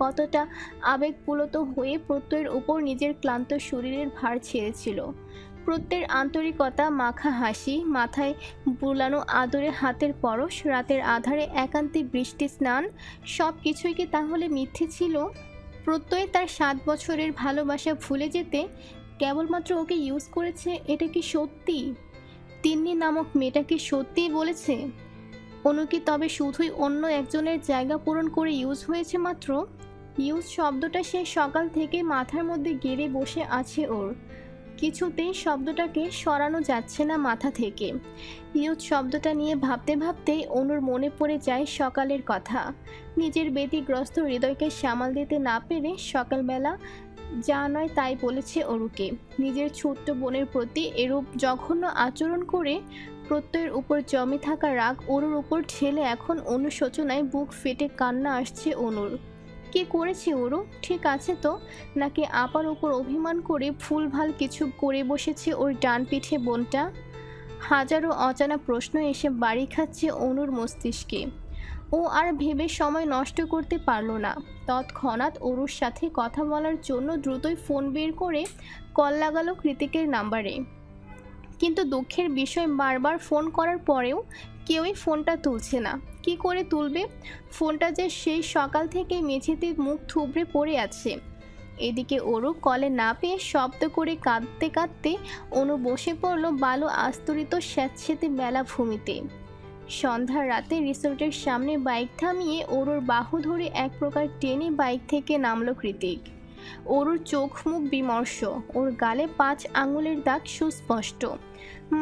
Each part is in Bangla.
কতটা আবেগপুলত হয়ে প্রত্যয়ের উপর নিজের ক্লান্ত শরীরের ভার ছেড়েছিল। প্রত্যয়ের আন্তরিকতা মাখা হাসি, মাথায় বুলানো আদরে হাতের পরশ, রাতের আধারে একান্তে বৃষ্টি স্নান, সব কিছুই কি তাহলে মিথ্যে ছিল? প্রত্যয় তার 7 বছরের ভালোবাসা ভুলে যেতে কেবলমাত্র ওকে ইউজ করেছে, এটা কি সত্যি? তিন্নি নামক মেয়েটা কি সত্যিই বলেছে? অনু কি তবে শুধুই অন্য একজনের জায়গা পূরণ করে ইউজ হয়েছে মাত্র? ইউজ শব্দটা সে সকাল থেকে মাথার মধ্যে গেড়ে বসে আছে ওর। কিছুতেই শব্দটাকে সরানো যাচ্ছে না মাথা থেকে। ইউজ শব্দটা নিয়ে ভাবতে ভাবতেই অনুর মনে পড়ে যায় সকালের কথা। নিজের ব্যতিগ্রস্ত হৃদয়কে সামাল দিতে না পেরে সকালবেলা যা নয় তাই বলেছে অরুকে। নিজের ছোট্ট বোনের প্রতি এরূপ জঘন্য আচরণ করে প্রত্যয়ের উপর জমে থাকা রাগ অরুর উপর ঠেলে এখন অনুশোচনায় বুক ফেটে কান্না আসছে অনুর। কি করেছে অরু? ঠিক আছে তো? নাকি আপার উপর অভিমান করে ভুলভাল কিছু করে বসেছে ওর ডান পিঠে বোনটা? হাজারো অজানা প্রশ্ন এসে বাড়ি খাচ্ছে অনুর মস্তিষ্কে। ও আর ভেবে সময় নষ্ট করতে পারল না। তৎক্ষণাৎ অরুর সাথে কথা বলার জন্য দ্রুতই ফোন বের করে কল লাগালো কৃতিকের নাম্বারে। কিন্তু দুঃখের বিষয়, বারবার ফোন করার পরেও কেউই ফোনটা তুলছে না। কি করে তুলবে? ফোনটা যে সেই সকাল থেকে মেঝেতে মুখ থুবড়ে পড়ে আছে। এদিকে অরু কলে না পেয়ে শব্দ করে কাঁদতে কাঁদতে অনু বসে পড়ল বালু আস্তরিত স্যাঁতসেঁতে বেলা ভূমিতে। সন্ধ্যার রাতে রিসোর্টের সামনে বাইক থামিয়ে অরুর বাহু ধরে এক প্রকার টেনে বাইক থেকে নামলো কৃতিক। অরুর চোখ মুখ বিমর্ষ, ওর গালে 5 আঙুলের দাগ সুস্পষ্ট।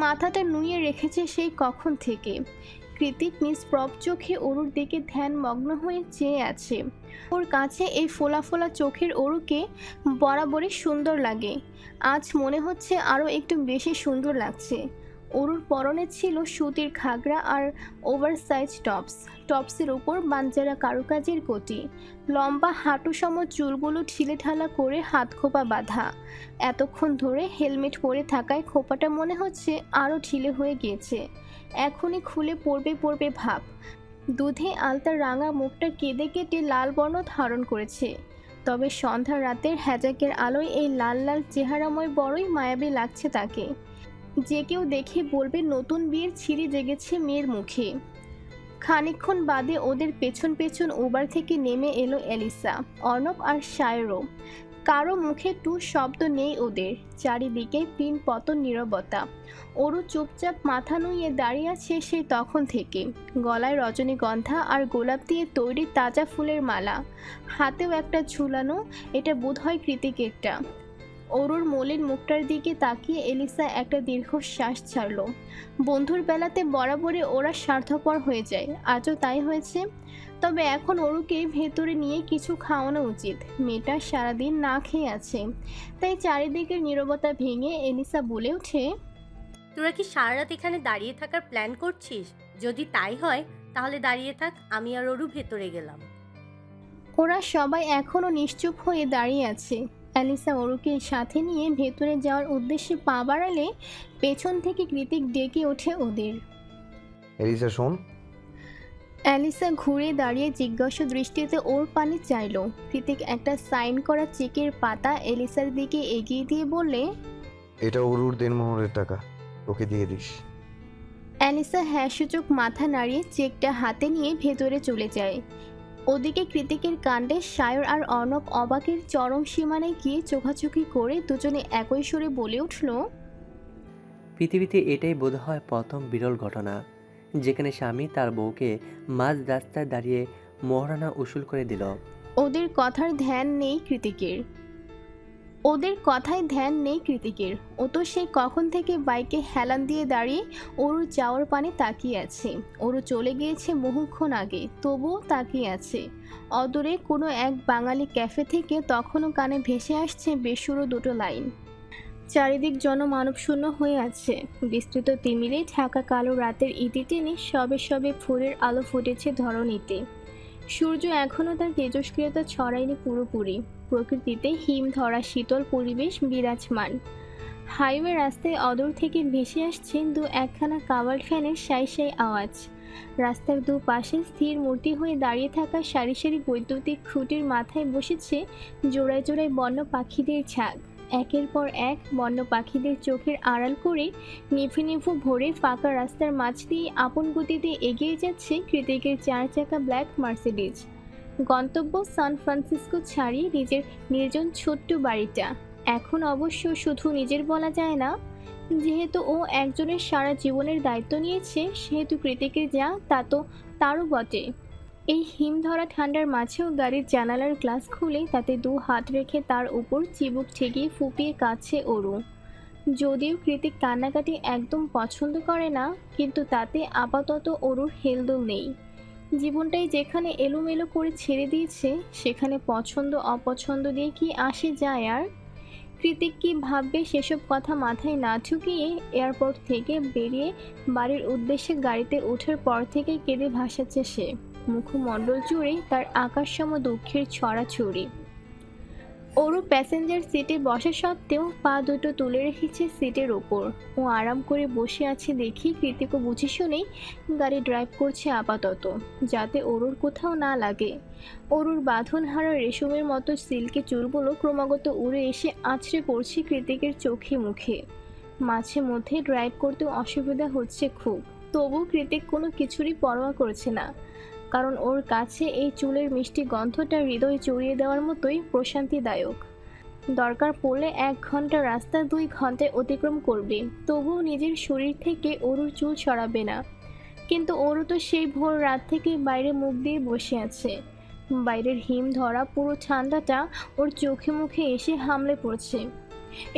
মাথাটা নুয়ে রেখেছে সেই কখন থেকে। কৃতিক নিষ্প্রভ চোখে অরুর দিকে ধ্যানমগ্ন হয়ে চেয়ে আছে। ওর কাছে এই ফোলা ফোলা চোখের অরুকে বরাবরই সুন্দর লাগে। আজ মনে হচ্ছে আরও একটু বেশি সুন্দর লাগছে। অরুর পরনে ছিল সুতির ঘাগরা আর ওভারসাইজ টপসের উপর বাঞ্জারা কারুকাজের কোটি। লম্বা হাঁটুসম চুলগুলো ঢিলেঢালা করে হাত খোপা বাঁধা। এতক্ষণ ধরে হেলমেট পরে থাকায় খোপাটা মনে হচ্ছে আরও ঢিলে হয়ে গিয়েছে। এখনই খুলে পড়বে ভাব। দুধে আলতা রাঙা মুখটা কেঁদে কেটে লাল বর্ণ ধারণ করেছে। তবে সন্ধ্যা রাতের হ্যাজাকের আলোয় এই লাল লাল চেহারাময় বড়ই মায়াবী লাগছে তাকে। যে কেউ দেখে বলবে নতুন বিয়ের ছিরি জেগেছে মেয়ের মুখে। খানিকক্ষণ বাদে ওদের পেছন পেছন উবার থেকে নেমে এলো এলিসা, অর্ণব আর সায়রও। কারো মুখে টু শব্দ নেই ওদের। চারিদিকে পিন পতন নীরবতা। অরু চুপচাপ মাথা নুইয়ে দাঁড়িয়ে আছে সেই তখন থেকে। গলায় রজনীগন্ধা আর গোলাপ দিয়ে তৈরি তাজা ফুলের মালা, হাতেও একটা ঝুলানো। এটা বোধহয় কৃতিকেরটা। অরুর মলিন মুখটার দিকে তাকিয়ে এলিসা একটা দীর্ঘশ্বাস ছাড়ল। বন্ধুর বেলাতে বরাবরই ওরা স্বার্থপর হয়ে যায়, আজও তাই হয়েছে। তবে এখন অরুকে ভেতরে নিয়ে কিছু খাওয়ানো উচিত। মেয়েটা সারাদিন না খেয়ে আছে। তাই চারিদিকের নীরবতা ভেঙে এলিসা বলে ওঠে, তোরা কি সারা রাত এখানে দাঁড়িয়ে থাকার প্ল্যান করছিস? যদি তাই হয় তাহলে দাঁড়িয়ে থাক, আমি আর অরু ভেতরে গেলাম। ওরা সবাই এখনও নিশ্চুপ হয়ে দাঁড়িয়ে আছে। অ্যালিসা অরুকে সাথে নিয়ে ভেতরে যাওয়ার উদ্দেশ্যে পা বাড়ালে পেছন থেকে কৃতিক ডেকে ওঠে ওদের। এলিসা শোন। অ্যালিসা ঘুরে দাঁড়িয়ে জিজ্ঞাসা দৃষ্টিতে ওর পানে চাইল। কৃতিক একটা সাইন করা চেকের পাতা এলিসার দিকে এগিয়ে দিয়ে বললে, এটা অরুর দেনমোহরের টাকা, ওকে দিয়ে দিস। অ্যালিসা হ্যাঁ সূচক মাথা নাড়িয়ে চেকটা হাতে নিয়ে ভেতরে চলে যায়। ওদিকে কৃতিকের কাণ্ডে সায়র আর অর্ণব অবাকের চরম সীমানায় গিয়ে চোখাচোখি করে দুজনে একই সুরে বলে উঠল, পৃথিবীতে এটাই বোধহয় প্রথম বিরল ঘটনা যেখানে স্বামী তার বউকে মাঝ রাস্তায় দাঁড়িয়ে মোহরানা উসুল করে দিল। ওদের কথার ধ্যান নেই কৃতিকের। ও তো সেই কখন থেকে বাইকে হেলান দিয়ে দাঁড়িয়ে ওরু যাওয়ার পানে তাকিয়ে আছে। ওরু চলে গিয়েছে বহুক্ষণ আগে, তবুও তাকিয়ে আছে। অদূরে কোনো এক বাঙালি ক্যাফে থেকে তখনও কানে ভেসে আসছে বেসুরো দুটো লাইন। চারিদিক জনমানবশূন্য হয়ে আছে। বিস্তৃত তিমিরে ঢাকা কালো রাতের ইতি টেনে সবে সবে ফুলের আলো ফুটেছে ধরণীতে। সূর্য এখনও তার তেজস্ক্রিয়তা ছড়ায়নি পুরোপুরি। প্রকৃতিতে হিম ধরা শীতল পরিবেশ বিরাজমান। হাইওয়ে রাস্তায় অদূর থেকে ভেসে আসছে দু একখানা কাভার্ড ফ্যানের সাই সাই আওয়াজ। রাস্তার দুপাশে স্থির মূর্তি হয়ে দাঁড়িয়ে থাকা সারি সারি বৈদ্যুতিক খুঁটির মাথায় বসেছে জোড়ায় জোড়ায় বন্য পাখিদের ঝাঁক। একের পর এক বন্য পাখিদের চোখের আড়াল করে নিভু নিভু ভোরে ফাঁকা রাস্তার মাঝ দিয়ে আপন গতিতে এগিয়ে যাচ্ছে কৃতিকের 4 চাকা ব্ল্যাক মার্সিডিজ। গন্তব্য সান ফ্রান্সিসকো ছাড়িয়ে নিজের নির্জন ছোট্ট বাড়িটা। এখন অবশ্য শুধু নিজের বলা যায় না, যেহেতু ও একজনের সারা জীবনের দায়িত্ব নিয়েছে, সেহেতু কৃতিকের যা তা তো তারও বটে। এই হিমধরা ঠান্ডার মাঝেও গাড়ির জানালার গ্লাস খুলে তাতে 2 হাত রেখে তার উপর চিবুক ঠেকিয়ে ফুপিয়ে কাঁদছে অরু। যদিও কৃতিক কান্নাকাটি একদম পছন্দ করে না, কিন্তু তাতে আপাতত অরুর হেলদোল নেই। জীবনটাই যেখানে এলোমেলো করে ছেড়ে দিয়েছে, সেখানে পছন্দ অপছন্দ দিয়ে কি আসে যায় আর? কৃতিক কি ভাববে সেসব কথা মাথায় না ঢুকিয়ে এয়ারপোর্ট থেকে বেরিয়ে বাড়ির উদ্দেশ্যে গাড়িতে ওঠার পর থেকে কেঁদে ভাসাচ্ছে সে। মুখমণ্ডল জুড়ে তার আকাশসম দুঃখের ছড়াছড়ি। অরু প্যাসেঞ্জার সিটে বসা সত্ত্বেও পা দুটো তুলে রেখেছে সিটের ওপর। ও আরাম করে বসে আছে দেখি কৃতিকও বুঝে শুনেই গাড়ি ড্রাইভ করছে আপাতত, যাতে অরুর কোথাও না লাগে। অরুর বাঁধনহারা রেশমের মতো সিল্কি চুলগুলো ক্রমাগত উড়ে এসে আছড়ে পড়ছে কৃতিকের চোখে মুখে। মাঝে মধ্যে ড্রাইভ করতে অসুবিধা হচ্ছে খুব, তবু কৃতিক কোনো কিছুরই পরোয়া করছে না, কারণ ওর কাছে এই চুলের মিষ্টি গন্ধটা হৃদয় জড়িয়ে দেওয়ার মতোই প্রশান্তিদায়ক। দরকার পড়লে 1 ঘন্টা রাস্তা 2 ঘন্টায় অতিক্রম করবে, তবুও নিজের শরীর থেকে অরুর চুল সরাবে না। কিন্তু অরু তো সেই ভোর রাত থেকে বাইরে মুখ দিয়ে বসে আছে। বাইরের হিম ধরা পুরো ঠান্ডাটা ওর চোখে মুখে এসে হামলে পড়ছে।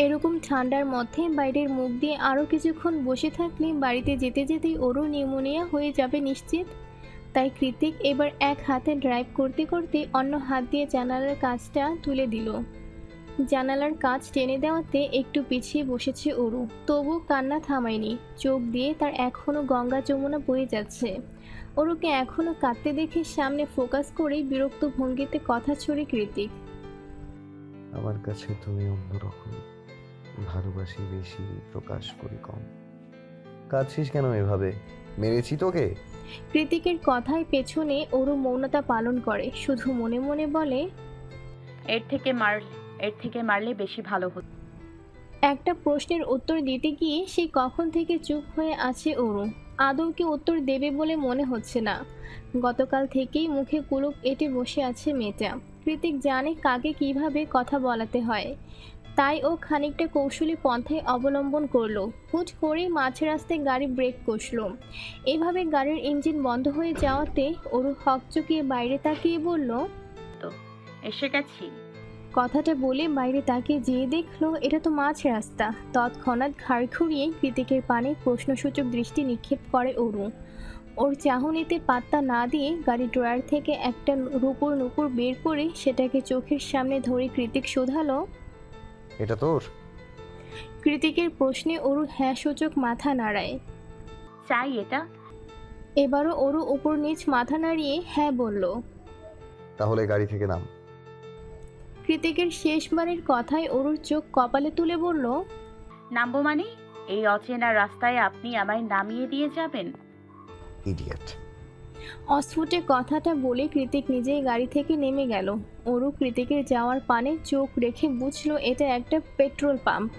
এরকম ঠান্ডার মধ্যে বাইরের মুখ দিয়ে আরও কিছুক্ষণ বসে থাকলে বাড়িতে যেতে যেতেই ওরও নিউমোনিয়া হয়ে যাবে নিশ্চিত। তাই কৃতিক এবার এক হাতে ড্রাইভ করতে করতে অন্য হাত দিয়ে জানালার কাঁচটা তুলে দিল। জানালার কাঁচ টেনে দেওয়াতে একটু পিছিয়ে বসেছে অরু, তবু কান্না থামায়নি। চোখ দিয়ে তার এখনও গঙ্গা যমুনা বয়ে যাচ্ছে। অরুকে এখনও কাঁদতে দেখে সামনে ফোকাস করে বিরক্ত ভঙ্গিতে কথা ছড়ে কৃতিক। আমার কাছে তুমি অন্যরকম, ভালোবাসি বেশি, প্রকাশ করি কম। কাঁদছিস কেন এভাবে? মেরেছি তোকে? কৃতিকের কথায় পেছনে অরু মৌনতা পালন করে, শুধু মনে মনে বলে, এর থেকে মারলে বেশি ভালো হতো। একটা প্রশ্নের উত্তর দিতে গিয়ে সে কখন থেকে চুপ হয়ে আছে অরু। আদৌ কি উত্তর দেবে বলে মনে হচ্ছে না। গতকাল থেকেই মুখে কুলুপ এঁটে বসে আছে মেয়েটা। কৃতিক জানে কাকে কিভাবে কথা বলাতে হয়, তাই ও খানিকটা কৌশলী পন্থায় অবলম্বন করলো। হুট করে মাঝ রাস্তায় গাড়ি ব্রেক কষলো। এভাবে গাড়ির ইঞ্জিন বন্ধ হয়ে যাওয়াতে অরু হকচকিয়ে বাইরে তাকিয়ে বলল, তো এসে গেছি। কথাটা বলে বাইরে তাকিয়ে যেয়ে দেখলো এটা তো মাঝ রাস্তা। তৎক্ষণাৎ ঘাড় ঘুরিয়ে কৃতিকের পানে প্রশ্নসূচক দৃষ্টি নিক্ষেপ করে অরু। ওর চাহনিতে পাত্তা না দিয়ে গাড়ি ড্রয়ার থেকে একটা রূপোর নুপুর বের করে সেটাকে চোখের সামনে ধরে কৃতিক শোধালো, এটা তোর? কৃতিকের প্রশ্নে অরু হ্যাঁ সূচক মাথা নাড়ায়। চাই এটা। এবারও অরু উপর নিচ মাথা নাড়িয়ে হ্যাঁ বলল। তাহলে গাড়ি থেকে নাম। কৃতিকের শেষবারের কথায় অরুর চোখ কপালে তুলে বলল, নামবো মানে? এই অচেনা রাস্তায় আপনি আমায় নামিয়ে দিয়ে যাবেন? ইডিয়েট। অস্ফুটে কথাটা বলে কৃতিক নিজেই গাড়ি থেকে নেমে গেল। অরু কৃতিকের যাওয়ার পানে চোখ রেখে বুঝলো এটা একটা পেট্রোল পাম্প।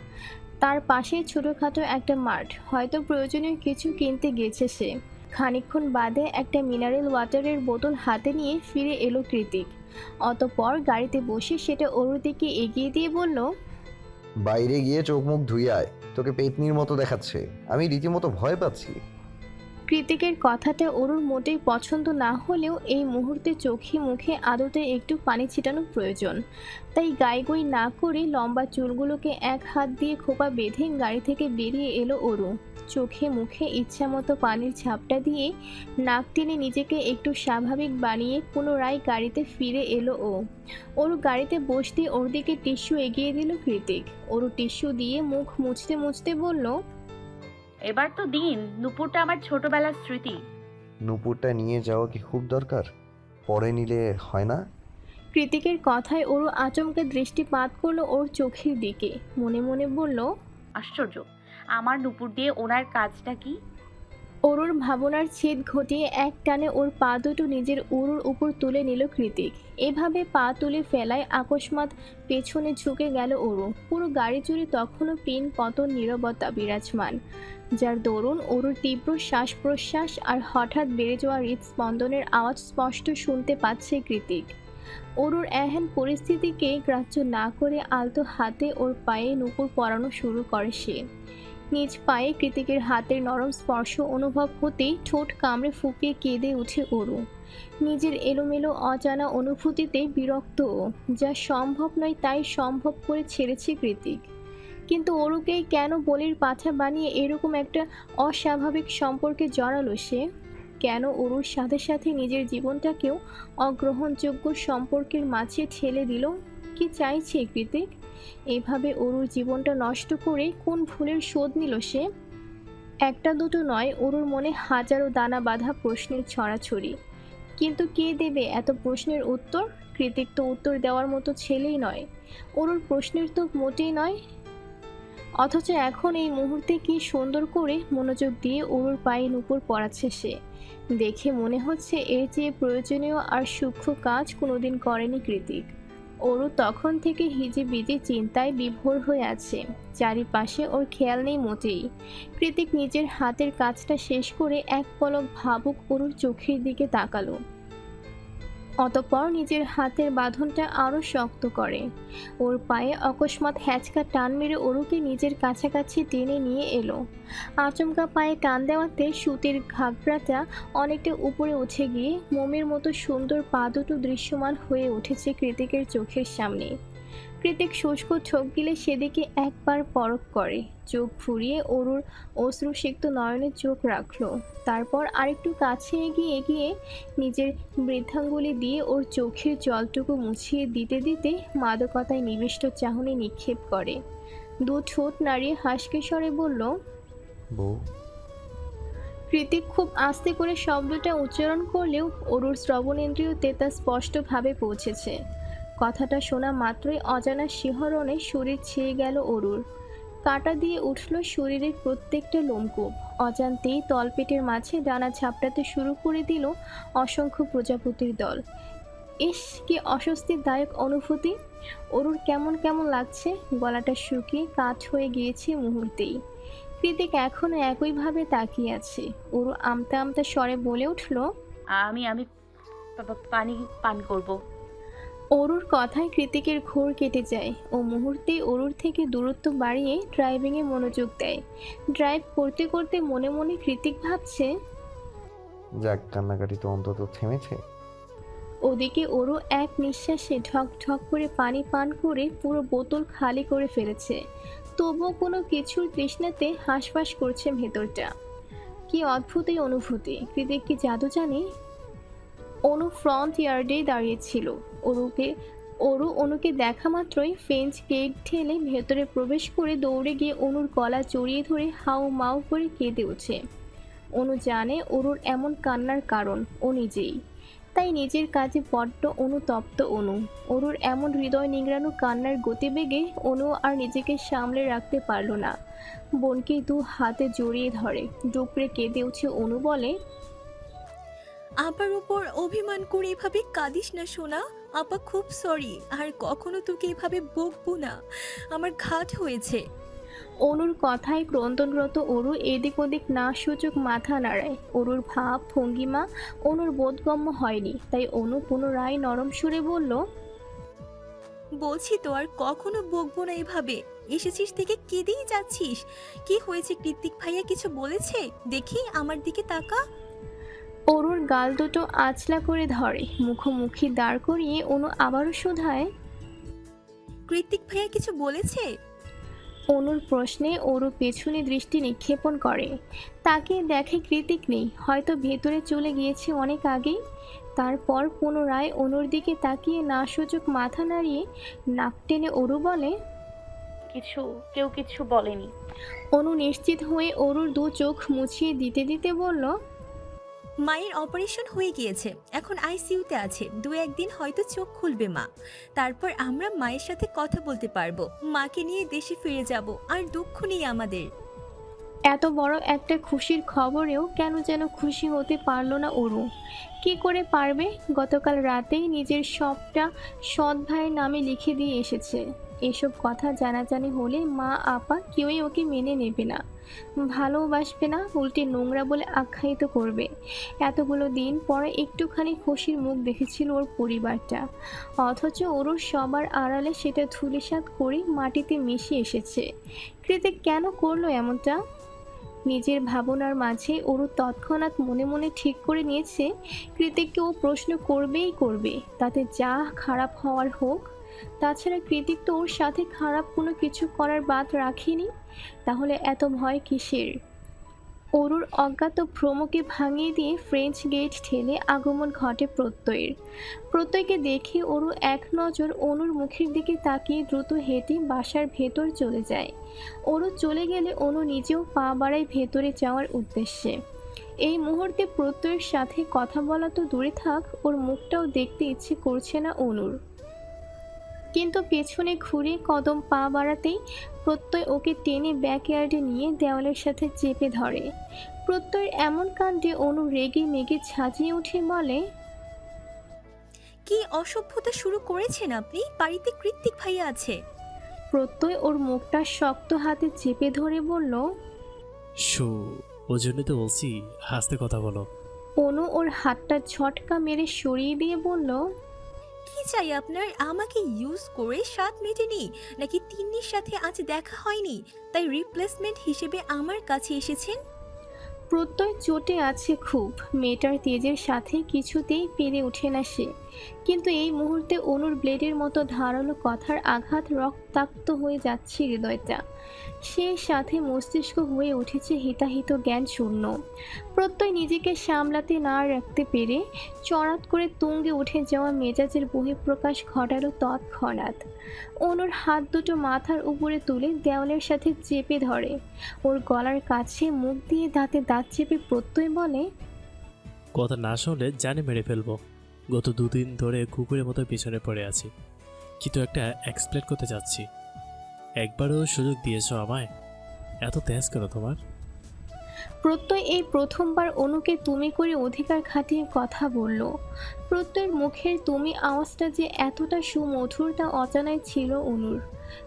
তার পাশে ছোটোখাটো একটা মাঠ, হয়তো প্রয়োজনীয় কিছু কিনতে গেছে সে। খানিকক্ষণ বাদে একটা মিনারেল ওয়াটারের বোতল হাতে নিয়ে ফিরে এলো কৃতিক। অতঃপর গাড়িতে বসে সেটা অরুর দিকে এগিয়ে দিয়ে বলল, বাইরে গিয়ে চোখ মুখ ধুয়ে আয়, তোকে পেতনির মতো দেখাচ্ছে। আমি রীতিমতো ভয় পাচ্ছি। কৃতিকের কথাটা অরুর মোটেই পছন্দ না হলেও এই মুহূর্তে চোখে মুখে আদতে একটু পানি ছিটানো প্রয়োজন। তাই গাইগই না করে লম্বা চুলগুলোকে এক হাত দিয়ে খোপা বেঁধে গাড়ি থেকে বেরিয়ে এলো অরু। চোখে মুখে ইচ্ছামতো পানির ঝাপটা দিয়ে নাক টেনে নিজেকে একটু স্বাভাবিক বানিয়ে পুনরায় গাড়িতে ফিরে এলো ও। অরু গাড়িতে বসতে ওর দিকে টিস্যু এগিয়ে দিল কৃতিক। অরু টিস্যু দিয়ে মুখ মুছতে মুছতে বলল, এবার তো দিন। নুপুরটা আমার ছোটবেলার স্মৃতি। নুপুরটা নিয়ে যাওয়া কি খুব দরকার? পরে নিলে হয় না? কৃতিকের কথায় ওর আচমকা দৃষ্টিপাত করলো ওর চোখের দিকে। মনে মনে বলল, আশ্চর্য, আমার নুপুর দিয়ে ওনার কাজটা কি? অরুর ভাবনার ছেদ ঘটিয়ে এক টানে ওর পা দুটো নিজের উরুর উপর তুলে নিল কৃতিক। এভাবে পা তুলে ফেলায় আকস্মাৎ পেছনে ঝুঁকে গেল অরু। পুরো গাড়ি জুড়ে তখনও পিন পতন নীরবতা বিরাজমান, যার দরুন অরুর তীব্র শ্বাস প্রশ্বাস আর হঠাৎ বেড়ে যাওয়া হৃদস্পন্দনের আওয়াজ স্পষ্ট শুনতে পাচ্ছে কৃতিক। অরুর এহেন পরিস্থিতিকে গ্রাহ্য না করে আলতো হাতে ওর পায়ে নুপুর পরানো শুরু করে সে। নিজ পায়ে কৃতিকের হাতের নরম স্পর্শ অনুভব হতেই ঠোঁট কামড়ে ফুঁপিয়ে কেঁদে উঠে অরু। নিজের এলোমেলো অজানা অনুভূতিতে বিরক্ত ও, যা সম্ভব নয় তাই সম্ভব করে ছেড়েছে কৃতিক। কিন্তু অরুকে কেন বলির পাঠা বানিয়ে এরকম একটা অস্বাভাবিক সম্পর্কে জড়ালো সে? কেন অরুর সাথে সাথে নিজের জীবনটাকেও অগ্রহণযোগ্য সম্পর্কের মাঝে ঠেলে দিল? কি চাইছে কৃতিক? এভাবে অরুর জীবনটা নষ্ট করে কোন ভুলের শোধ নিল সে? একটা দুটো নয়, অরুর মনে হাজারো দানা বাঁধা প্রশ্নের ছড়াছড়ি। কিন্তু কে দেবে এত প্রশ্নের উত্তর? কৃতিক তো উত্তর দেওয়ার মতো ছেলেই নয়, অরুর প্রশ্নের তো মোটেই নয়। অথচ এখন এই মুহূর্তে কি সুন্দর করে মনোযোগ দিয়ে অরুর পায়ে নুপুর পরাচ্ছে সে। দেখে মনে হচ্ছে এর চেয়ে প্রয়োজনীয় আর সূক্ষ্ম কাজ কোনোদিন করেনি কৃতিক। অরু তখন থেকে হিজিবিজি চিন্তায় বিভোর হয়ে আছে, চারিপাশে ওর খেয়াল নেই মোটেই। কৃতিক নিজের হাতের কাজটা শেষ করে এক পলক ভাবুক অরুর চোখের দিকে তাকালো, অতঃপর নিজের হাতের বাঁধনটা আরো শক্ত করে। ওর পায়ে অকস্মাৎ হ্যাচকা টান মেরে অরুকে নিজের কাছাকাছি টেনে নিয়ে এলো। আচমকা পায়ে টান দেওয়াতে সুতির ঘাগরাটা অনেকটা উপরে উঠে গিয়ে মোমের মতো সুন্দর পা দুটো দৃশ্যমান হয়ে উঠেছে কৃতিকের চোখের সামনে। কৃতিক শুষ্ক ঠোক গিলে সেদিকে একবার পরখ করে, চোখ ঘুরিয়ে অরুর অশ্রুসিক্ত নয়নে চোখ রাখলো। তারপর আরেকটু কাছে এগিয়ে এগিয়ে নিজের বৃদ্ধাঙ্গুলি দিয়ে ওর চোখের জলটুকু মুছিয়ে দিতে দিতে মাদকতায় নিবিষ্ট চাহনি নিক্ষেপ করে। দু ঠোঁট নাড়িয়ে হাসকে স্বরে বলল, বউ। কৃতিক খুব আস্তে করে শব্দটা উচ্চারণ করলেও অরুর শ্রবণেন্দ্রিয়তে তা স্পষ্টভাবে পৌঁছেছে। কথাটা শোনা মাত্রই অজানা শিহরণে শরীর ছেয়ে গেল অরুর। কাঁটা দিয়ে উঠল শরীরের প্রত্যেকটা লোমকূপ। অজান্তেই তলপেটের মাঝে ডানা ঝাপটাতে শুরু করে দিল অসংখ্য প্রজাপতির দল। ইস, কি অস্বস্তিদায়ক অনুভূতি! অরুর কেমন কেমন লাগছে, গলাটা শুকিয়ে কাঠ হয়ে গিয়েছে মুহূর্তেই। কৃতিক এখনো একইভাবে তাকিয়ে আছে। অরু আমতা আমতা স্বরে বলে উঠল, আমি আমি পানি পান করব। অরুর কথায় কৃতিকের ঘোর কেটে যায়। ও মুহূর্তে অরুর থেকে দূরত্ব বাড়িয়ে ড্রাইভিংয়ে মনোযোগ দেয়। ড্রাইভ করতে করতে মনে মনে কৃতিক ভাবছে, যাক, কান্নাকাটি তো অন্তত থেমেছে। ওদিকে অরু এক নিঃশ্বাসে ঢক ঢক করে পানি পান করে পুরো বোতল খালি করে ফেলেছে। তবুও কোনো কিছুর তৃষ্ণাতে হাঁসফাঁস করছে ভেতরটা। কি অদ্ভুত এই অনুভূতি! কৃতিক কি জাদু জানে? অনু ফ্রন্ট ইয়ার্ডে দাঁড়িয়েছিল। অরু অনুকে দেখা মাত্রই ফ্রেঞ্চ গেট ঠেলে ভেতরে প্রবেশ করে দৌড়ে গিয়ে অনুর গলা জড়িয়ে ধরে হাউ মাউ করে কেঁদে ওঠে। অনু জানে অরুর এমন কান্নার কারণ ও নিজেই, তাই নিজের কাজে বড্ড অনুতপ্ত অনু। অরুর এমন হৃদয় নিংড়ানো কান্নার গতিবেগে অনু আর নিজেকে সামলে রাখতে পারল না। বোনকে দু হাতে জড়িয়ে ধরে ডুকরে কেঁদে উঠে অনু বলে, আপার উপর অভিমান করে এভাবে কাঁদিস না সোনা। আপা খুব সরি, আর কখনো তোকে এভাবে বকবো না, আমার ঘাট হয়েছে। অনুর কথায় ক্রন্দনরত অরু এদিক ওদিক না সূচক মাথা নাড়ায়। অরুর ভাব ভঙ্গিমা অনুর বোধগম্য হয়নি, তাই অনু পুনরায় নরম সুরে বলল, বলছি তো আর কখনো বকবো না এভাবে। এসেছিস থেকে কেঁদেই যাচ্ছিস। কি হয়েছে কৃতিক ভাইয়া কিছু বলেছে? দেখি আমার দিকে তাকা। অরুর গাল দুটো আঁচলা করে ধরে, মুখোমুখি দাঁড় করিয়ে অনু আবারও শোধায়, কৃতিক ভাইয়া কিছু বলেছে? অনুর প্রশ্নে অরু পেছনে দৃষ্টি নিক্ষেপণ করে। তাকে দেখে কৃতিক নেই, হয়তো ভেতরে চলে গিয়েছে অনেক আগেই। তারপর পুনরায় অনুর দিকে তাকিয়ে না সূচক মাথা নাড়িয়ে নাক টেনে অরু বলে, কেউ কিছু বলেনি। অনু নিশ্চিত হয়ে অরুর দু চোখ মুছিয়ে দিতে দিতে বলল, মায়ের অপারেশন হয়ে গিয়েছে, এখন আইসিইউতে আছে। 2-1 দিন হয়তো চোখ খুলবে মা। তারপর আমরা মায়ের সাথে কথা বলতে পারবো। মাকে নিয়ে দেশে ফিরে যাব, আর দুঃখ নেই আমাদের। এত বড় একটা খুশির খবরেও কেন যেন খুশি হতে পারল না অরু। কি করে পারবে? গতকাল রাতেই নিজের সবটা সৎ ভাইয়ের নামে লিখে দিয়ে এসেছে। এসব কথা জানাজানি হলে মা আপা কেউই ওকে মেনে নেবে না, ভালোবাসবে না, উল্টে নোংরা বলে আখ্যায়িত করবে। এতগুলো দিন পরে একটুখানি খুশির মুখ দেখেছিল ওর পরিবারটা, অথচ ওরও সবার আড়ালে সেটা ধূলিসাৎ করে মাটিতে মিশে এসেছে। কৃতিক কেন করলো এমনটা? নিজের ভাবনার মাঝে ওরও তৎক্ষণাৎ মনে মনে ঠিক করে নিয়েছে কৃতিককে ও প্রশ্ন করবেই করবে, তাতে যা খারাপ হওয়ার হোক। তাছাড়া কৃতিক তো ওর সাথে খারাপ কোনো কিছু করার বাদ রাখেনি, তাহলে এত ভয় কিসের? অরুর অজ্ঞাত ভ্রমকে ভাঙিয়ে দিয়ে ফ্রেঞ্চ গেট ঠেলে আগমন ঘটে প্রত্যয়ের। প্রত্যয়কে দেখে অরু এক নজর অনুর মুখের দিকে তাকিয়ে দ্রুত হেঁটে বাসার ভেতর চলে যায়। অরু চলে গেলে অনু নিজেও পা বাড়ায় ভেতরে যাওয়ার উদ্দেশ্যে। এই মুহূর্তে প্রত্যয়ের সাথে কথা বলা তো দূরে থাক, ওর মুখটাও দেখতে ইচ্ছে করছে না অনুর। কিন্তু পেছনে ঘুরে কদম পা বাড়াতেই প্রত্যয় ওকে টেনে ব্যাকয়ার্ডে নিয়ে দেওয়ালের সাথে চেপে ধরে। প্রত্যয়ের এমন কাণ্ডে অনু রেগে মেগে ঝাঁঝিয়ে উঠে বলে, কি অসভ্যতা শুরু করেছেন আপনি? বাড়িতে কৃত্তিক ভাইয়া আছে। প্রত্যয় ওর মুখটা শক্ত হাতে চেপে ধরে বলল। শো, ওই জন্য তো বলছি হাসতে কথা বলো। অনু ওর হাতটা ঝটকা মেরে সরিয়ে দিয়ে বলল, কি চাই আপনার? আমাকে ইউজ করে স্বাদ মেটেনি নাকি তিন্নির সাথে আজ দেখা হয়নি তাই রিপ্লেসমেন্ট হিসেবে আমার কাছে এসেছেন? প্রত্যয় চটে আছে খুব, মেয়েটার তেজের সাথে কিছুতেই পেরে ওঠে না সে। কিন্তু এই মুহূর্তে অনুর ব্লেডের মতো ধারালো কথার আঘাত রক্তাক্ত হয়ে যাচ্ছে হৃদয়টা। সে সাথে মস্তিষ্ক হয়ে উঠেছে হিতাহিত জ্ঞান শূন্য। প্রত্যয় নিজেকে সামলাতে না রাখতে পেরে চড়াত করে তুঙ্গে উঠে যাওয়া মেজাজের বহিঃপ্রকাশ ঘটালো তৎক্ষণাৎ। অনুর হাত দুটো মাথার উপরে তুলে দেওয়ালের সাথে চেপে ধরে। ওর গলার কাছে মুখ দিয়ে দাঁতে দাঁত চেপে প্রত্যয় বলে, কথা না শুনলে জানে মেরে ফেলবো। গত 2 দিন ধরে কুকুরের মতো পিছনে পড়ে আছি, কিন্তু একটা এক্সপ্লেন করতে যাচ্ছি। একবারও সুযোগ দিয়েছো আমায়, এত তেজ কেন তোমার? প্রত্যয় এই প্রথমবার অনুকে তুমি করে অধিকার খাটিয়ে কথা বলল। প্রত্যয়ের মুখের তুমি আওয়াজটা যে এতটা সুমধুর তা অজানাই ছিল অনুর।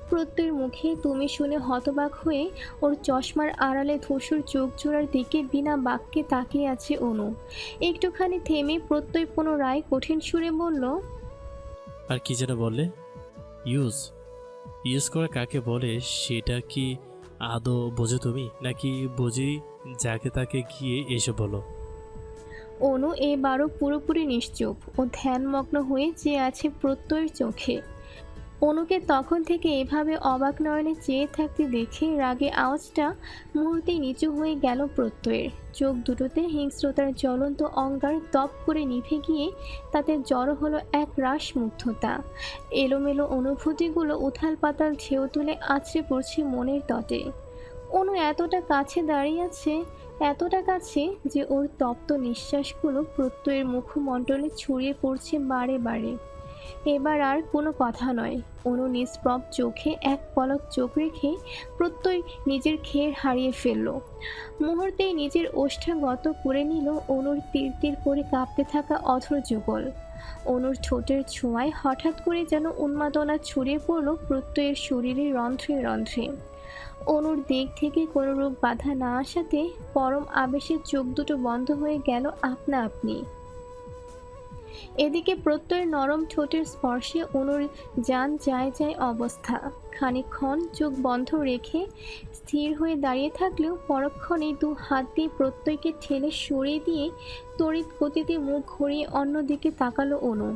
প্রত্যয়ের মুখে তুমি শুনে হতবাক হয়ে ওর চশমার আড়ালে ধূসর চোখ জোড়ার দিকে বিনা বাক্যে তাকিয়ে আছে অনু। একটুখানি থেমে প্রত্যয় পুনরায় কঠিন সুরে বলল, আর কি যেন বললে? ইউজ ইউজ করা কাকে বলে সেটা কি আদৌ বোঝো তুমি, নাকি বুঝি যাকে তাকে গিয়ে এসে বলো? অনু এবারও পুরোপুরি নিশ্চুপ ও ধ্যানমগ্ন হয়ে চেয়ে আছে প্রত্যয়ের চোখে। অনুকে তখন থেকে এভাবে অবাক নয়নে চেয়ে থাকতে দেখে রাগে আওয়াজটা মুহূর্তেই নিচু হয়ে গেল প্রত্যয়ের। চোখ দুটোতে হিংস্রতার জ্বলন্ত অঙ্গার দপ করে নিভে গিয়ে তাতে জড়ো হলো এক রাস মুগ্ধতা। এলোমেলো অনুভূতিগুলো উথাল পাতাল ঢেউ তুলে আছড়ে পড়ছে মনের তটে। অনু এতটা কাছে দাঁড়িয়ে আছে, এতটা কাছে যে ওর তপ্ত নিঃশ্বাসগুলো প্রত্যয়ের মুখমণ্ডলে ছড়িয়ে পড়ছে বারে বারে। এবার আর কোনো কথা নয়। অনু নিষ্প্রভ চোখে এক পলক চোখ রেখে প্রত্যয় নিজের খের হারিয়ে ফেলল। মুহূর্তেই নিজের ওষ্ঠাগত করে নিল অনুর তীর তীর করে কাঁপতে থাকা অধর যুগল। অনুর ঠোঁটের ছোঁয়ায় হঠাৎ করে যেন উন্মাদনা ছড়িয়ে পড়ল প্রত্যয়ের শরীরে রন্ধ্রে রন্ধ্রে। অনুর দিক থেকে কোনোরূপ বাধা না আসাতে পরম আবেশে চোখ দুটো বন্ধ হয়ে গেল আপনা আপনি। এদিকে প্রত্যয়ের নরম ঠোঁটের স্পর্শে অনুর জান যায় যায় অবস্থা। খানিকক্ষণ চোখ বন্ধ রেখে স্থির হয়ে দাঁড়িয়ে থাকলেও পরক্ষণে 2 হাত দিয়ে প্রত্যয়কে ঠেলে সরিয়ে দিয়ে তড়িৎ গতিতে মুখ ঘুরিয়ে অন্যদিকে তাকালো অনু।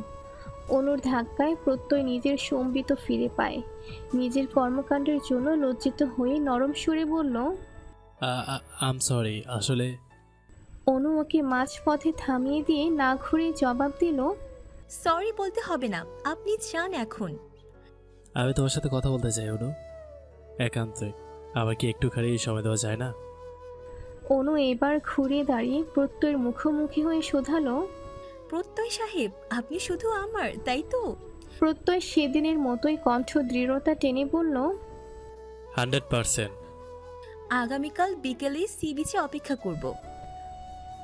অনুর ধাক্কায় প্রত্যয় নিজের সম্বিত ফিরে পায়। নিজের কর্মকাণ্ডের জন্য লজ্জিত হয়ে নরম সুরে বলল, আম সরি, আসলে। অনু ওকে মাঝপথে থামিয়ে দিয়ে না ঘুরে জবাব দিল, সরি বলতে হবে না, আপনি যান এখন। আমি তোমার সাথে কথা বলতে চাই অনু, একান্তই। আবার কি একটুখানি সময় দেওয়া যায় না? অনু এবার ঘুরে দাঁড়িয়ে প্রত্যয়ের মুখোমুখি হয়ে শোধালো, প্রত্যয় সাহেব, আপনি শুধু আমার, তাই তো? প্রত্যয় সেদিনের মতোই কণ্ঠ দৃঢ়তা টেনে বলল, 100%। আগামীকাল বিকেলে সি বিচে অপেক্ষা করব।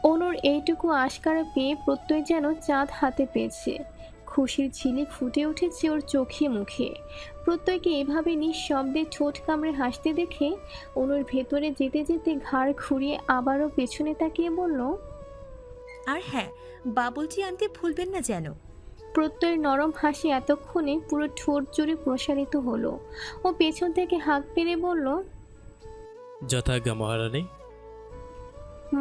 অনুর এইটুকু আশকারা পেয়ে প্রত্যয় যেন চাঁদ হাতে পেয়েছে। খুশির ঝিলিক ফুটে উঠেছে ওর চোখে মুখে। প্রত্যয়কে এভাবে নিঃশব্দে ঠোঁট কামড়ে হাসতে দেখে অনুর ভেতরে যেতে যেতে ঘাড় ঘুরিয়ে আবারও পেছনে তাকিয়ে বলল, আর হ্যাঁ, বাবুলটি আনতে ভুলবেন না যেন। প্রত্যয়ের নরম হাসি এতক্ষণে পুরো ঠোঁট জুড়ে প্রসারিত হলো। ও পেছন থেকে হাঁক পেরে বলল, যথাজ্ঞা মহারানী।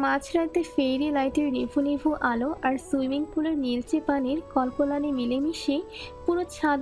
মাঝরাতে ফেরি লাইটের নিভু নিভু আলো আর সুইমিং পুলের নীলচে পানির কলকলানি মিলেমিশে পুরো ছাদ